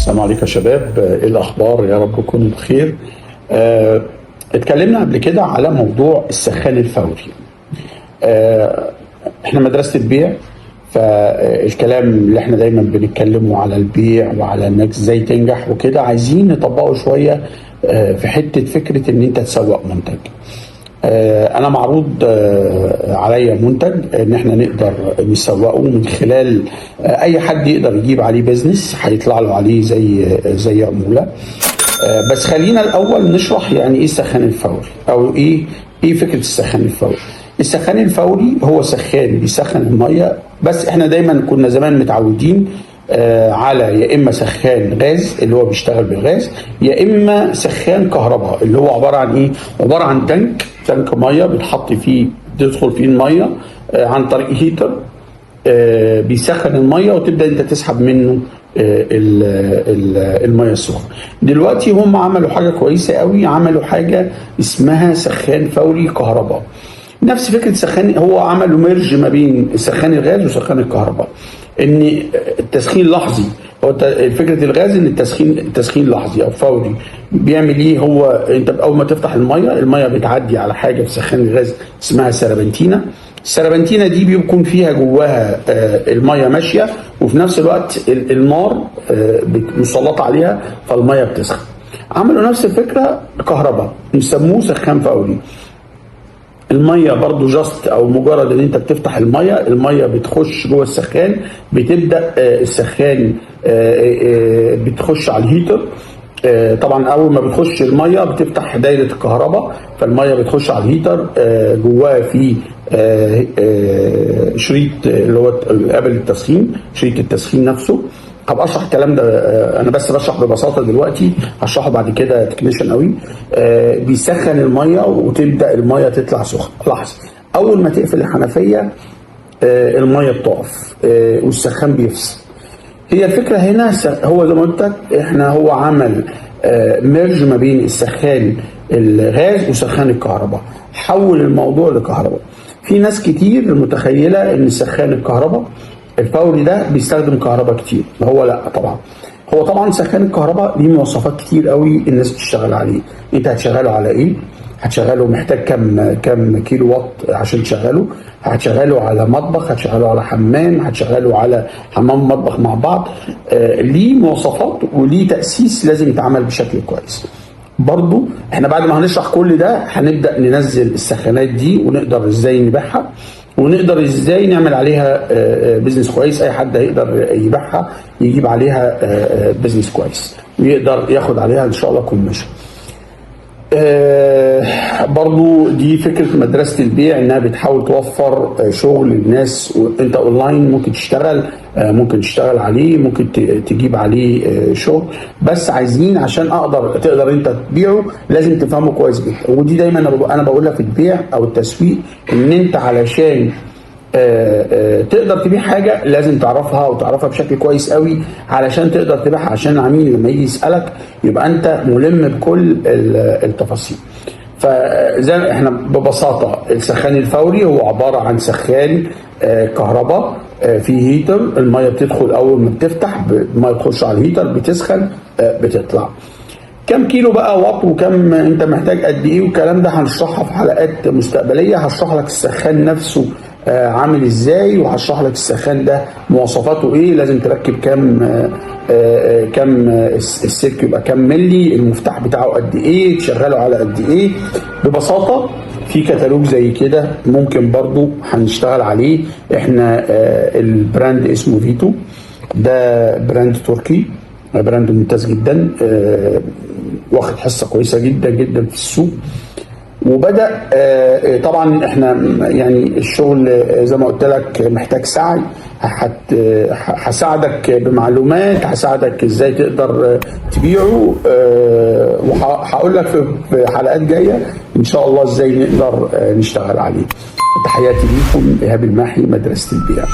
السلام عليكم يا شباب، ايه الاخبار؟ يا رب تكونوا بخير. اتكلمنا قبل كده على موضوع السخان الفوري. احنا مدرسة البيع، فالكلام اللي احنا دايما بنتكلمه على البيع وعلى انك ازاي تنجح وكده عايزين نطبقه شوية في حتة فكرة ان انت تسوق منتج. انا معروض عليا منتج ان احنا نقدر نسوقه من خلال اي حد يقدر يجيب عليه بيزنس، هيطلع له عليه زي عمولة. بس خلينا الاول نشرح يعني ايه السخان الفوري او ايه فكرة السخان الفوري. السخان الفوري هو سخان بيسخن المية، بس احنا دايما كنا زمان متعودين على يا اما سخان غاز اللي هو بيشتغل بالغاز، يا اما سخان كهرباء اللي هو عباره عن ايه؟ عباره عن تانك ميه بتحط فيه، تدخل فيه الميه عن طريق هيتر بيسخن الميه وتبدا انت تسحب منه الميه السخنه. دلوقتي هم عملوا حاجه كويسه قوي، عملوا حاجه اسمها سخان فوري كهرباء. نفس فكره سخان، هو عملوا ميرج ما بين سخان الغاز وسخان الكهرباء، ان التسخين لحظي. هو فكره الغاز ان التسخين لحظي او فوري. بيعمل ايه؟ هو انت اول ما تفتح الميه بتعدي على حاجه في سخان الغاز اسمها سربنتينه. السربنتينه دي بيكون فيها جواها الميه ماشيه، وفي نفس الوقت النار مسلطه عليها فالميه بتسخن. عملوا نفس الفكره كهرباء، يسموه سخان فوري. الميه برضو جاست او مجرد ان انت بتفتح الميه بتخش جوه السخان، بتبدا السخان بتخش على الهيتر. طبعا اول ما بتخش الميه بتفتح دايره الكهرباء، فالميه بتخش على الهيتر. جواه في شريط اللي هو قبل التسخين، شريط التسخين نفسه. هبقى اشرح الكلام ده، انا بس بشرح ببساطه دلوقتي، هشرحه بعد كده تكنيشن قوي. بيسخن الميه وتبدا الميه تطلع سخنه. لاحظ اول ما تقفل الحنفيه الميه بتقف والسخان بيفصل. هي الفكره هنا هو زي ما قلت لك، هو عمل ميرج ما بين السخان الغاز وسخان الكهرباء، حول الموضوع لكهرباء. في ناس كتير متخيله ان سخان الكهرباء الفوري ده بيستخدم كهرباء كتير. هو لا طبعا، هو طبعا سخان الكهرباء ليه مواصفات كتير قوي الناس بتشتغل عليه. انت هتشغله على ايه؟ هتشغله محتاج كم كيلو وات عشان تشغله؟ هتشغله على مطبخ، هتشغله على حمام، هتشغله على حمام مطبخ مع بعض. ليه مواصفات وليه تأسيس لازم يتعمل بشكل كويس. برضو احنا بعد ما هنشرح كل ده هنبدأ ننزل السخانات دي ونقدر ازاي نبيعها، ونقدر ازاي نعمل عليها بيزنس كويس. اي حد هيقدر يبيعها يجيب عليها بيزنس كويس ويقدر ياخد عليها ان شاء الله كوميشن. برضو دي فكرة مدرسة البيع، انها بتحاول توفر شغل للناس. انت اونلاين ممكن تشتغل عليه، ممكن تجيب عليه شغل، بس عايزين عشان تقدر انت تبيعه لازم تفهمه كويس جدا. ودي دايما انا بقولها في البيع او التسويق، ان انت علشان تقدر تبيع حاجه لازم تعرفها بشكل كويس قوي علشان تقدر تبيعها، عشان العميل لما يجي يسالك يبقى انت ملم بكل التفاصيل. فزي احنا ببساطه السخان الفوري هو عباره عن سخان كهرباء فيه هيتر. الميه بتدخل اول ما بتفتح، الميه بتخش على الهيتر بتسخن بتطلع. كم كيلو بقى وات وكم انت محتاج قد ايه والكلام ده هنشرحها في حلقات مستقبليه. هشرح لك السخان نفسه عامل ازاي، وهشرح لك السخان ده مواصفاته ايه، لازم تركب كم السلك يبقى كم ملي، المفتاح بتاعه قد ايه، تشغله على قد ايه. ببساطه في كتالوج زي كده ممكن برضو هنشتغل عليه. احنا البراند اسمه فيتو، ده براند تركي، براند ممتاز جدا، واخد حصه كويسه جدا جدا في السوق. وبدا طبعا احنا يعني الشغل زي ما قلت لك محتاج سعي. هساعدك بمعلومات، هساعدك ازاي تقدر تبيعه، وهقول لك في حلقات جايه ان شاء الله ازاي نقدر نشتغل عليه. تحياتي ليكم، ايهاب الماحي، مدرسه البيع.